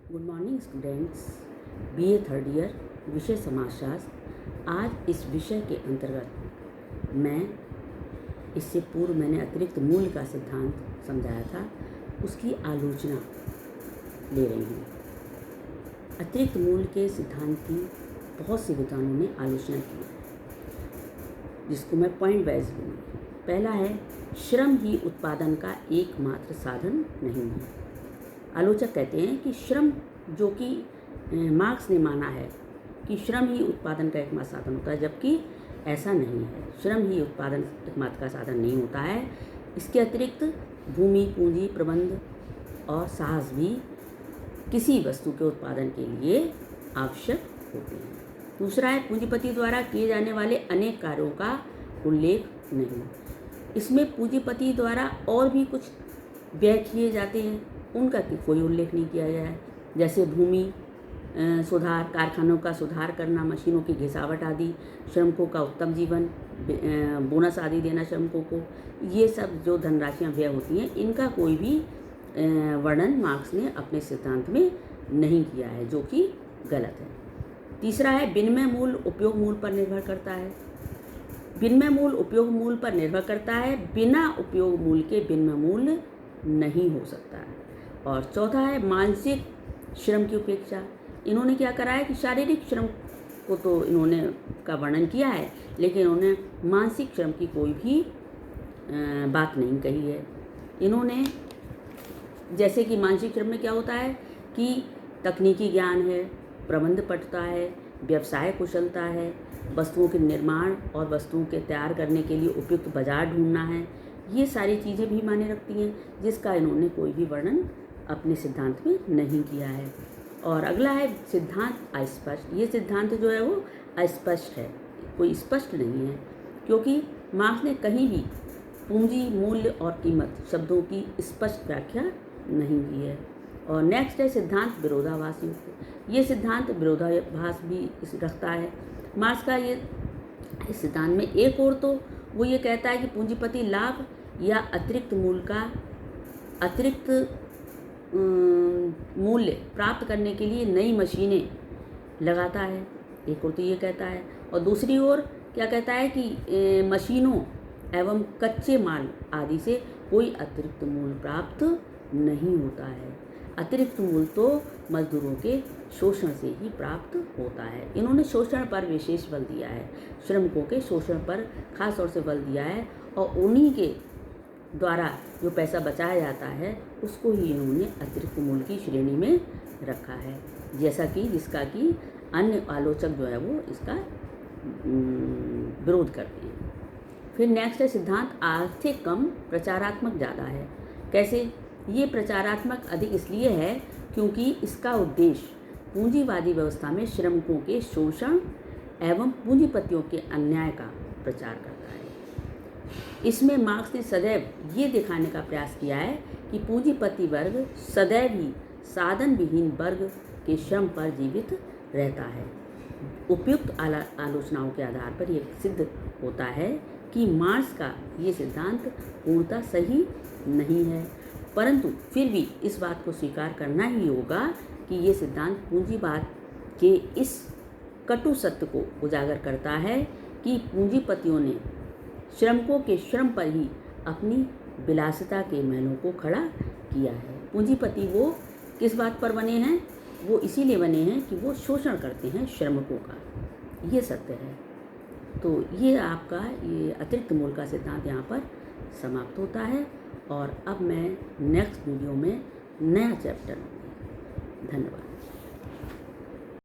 Good morning students. BA third year, विषय समाजशास्त्र। आज इस विषय के अंतर्गत मैं इससे पूर्व मैंने अतिरिक्त मूल्य का सिद्धांत समझाया था, उसकी आलोचना ले रही हूँ। अतिरिक्त मूल्य के सिद्धांत की बहुत से विद्वानों ने आलोचना की, जिसको मैं पॉइंट वाइज लूँगी। पहला है, श्रम ही उत्पादन का एकमात्र साधन नहीं है। आलोचक कहते हैं कि श्रम, जो कि मार्क्स ने माना है कि श्रम ही उत्पादन का एकमात्र साधन होता है, जबकि ऐसा नहीं है। श्रम ही उत्पादन एकमात्र का साधन नहीं होता है। इसके अतिरिक्त भूमि, पूंजी, प्रबंध और साहस भी किसी वस्तु के उत्पादन के लिए आवश्यक होते हैं। दूसरा है, पूंजीपति द्वारा किए जाने वाले अनेक कार्यों का उल्लेख नहीं। इसमें पूंजीपति द्वारा और भी कुछ व्यय किए जाते हैं, उनका कोई उल्लेख नहीं किया गया है। जैसे भूमि सुधार, कारखानों का सुधार करना, मशीनों की घिसावट आदि, श्रमिकों का उत्तम जीवन, बोनस आदि देना श्रमिकों को, ये सब जो धनराशियाँ व्यय होती हैं, इनका कोई भी वर्णन मार्क्स ने अपने सिद्धांत में नहीं किया है, जो कि गलत है। तीसरा है, विनिमय मूल्य उपयोग मूल्य पर निर्भर करता है। विनिमय मूल्य उपयोग मूल्य पर निर्भर करता है, बिना उपयोग मूल्य के विनिमय मूल्य नहीं हो सकता है। और चौथा है, मानसिक श्रम की उपेक्षा। इन्होंने क्या करा है कि शारीरिक श्रम को तो इन्होंने का वर्णन किया है, लेकिन इन्होंने मानसिक श्रम की कोई भी बात नहीं कही है। इन्होंने, जैसे कि मानसिक श्रम में क्या होता है कि तकनीकी ज्ञान है, प्रबंध पटुता है, व्यवसाय कुशलता है, वस्तुओं के निर्माण और वस्तुओं के तैयार करने के लिए उपयुक्त बाजार ढूंढना है, ये सारी चीज़ें भी मायने रखती हैं, जिसका इन्होंने कोई भी वर्णन अपने सिद्धांत में नहीं किया है। और अगला है, सिद्धांत अस्पष्ट। ये सिद्धांत जो है वो अस्पष्ट है, कोई स्पष्ट नहीं है, क्योंकि मार्क्स ने कहीं भी पूंजी, मूल्य और कीमत शब्दों की स्पष्ट व्याख्या नहीं की है। और नेक्स्ट है, सिद्धांत विरोधाभास युक्त। ये सिद्धांत विरोधाभास भी रखता है। मार्क्स का ये इस सिद्धांत में एक और तो वो ये कहता है कि पूंजीपति लाभ या अतिरिक्त मूल्य का अतिरिक्त मूल्य प्राप्त करने के लिए नई मशीनें लगाता है, एक और तो ये कहता है। और दूसरी ओर क्या कहता है कि मशीनों एवं कच्चे माल आदि से कोई अतिरिक्त मूल्य प्राप्त नहीं होता है। अतिरिक्त मूल्य तो मजदूरों के शोषण से ही प्राप्त होता है। इन्होंने शोषण पर विशेष बल दिया है, श्रमिकों के शोषण पर खास तौर से बल दिया है, और उन्हीं के द्वारा जो पैसा बचाया जाता है उसको ही इन्होंने अतिरिक्त मूल्य की श्रेणी में रखा है, जैसा कि जिसका कि अन्य आलोचक जो है वो इसका विरोध करते हैं। फिर नेक्स्ट है, सिद्धांत आर्थिक कम, प्रचारात्मक ज़्यादा है। कैसे? ये प्रचारात्मक अधिक इसलिए है क्योंकि इसका उद्देश्य पूंजीवादी व्यवस्था में श्रमिकों के शोषण एवं पूंजीपतियों के अन्याय का प्रचार करता है। इसमें मार्क्स ने सदैव ये दिखाने का प्रयास किया है कि पूंजीपति वर्ग सदैव ही साधन विहीन वर्ग के श्रम पर जीवित रहता है। उपयुक्त आलोचनाओं के आधार पर यह सिद्ध होता है कि मार्क्स का ये सिद्धांत पूर्णतः सही नहीं है, परंतु फिर भी इस बात को स्वीकार करना ही होगा कि ये सिद्धांत पूंजीवाद के इस कटु सत्य को उजागर करता है कि पूंजीपतियों ने श्रमिकों के श्रम पर ही अपनी विलासिता के महलों को खड़ा किया है। पूंजीपति वो किस बात पर बने हैं? वो इसीलिए बने हैं कि वो शोषण करते हैं श्रमिकों का, ये सत्य है। तो ये आपका ये अतिरिक्त मूल्य का सिद्धांत यहाँ पर समाप्त होता है, और अब मैं नेक्स्ट वीडियो में नया चैप्टर लूँगी। धन्यवाद।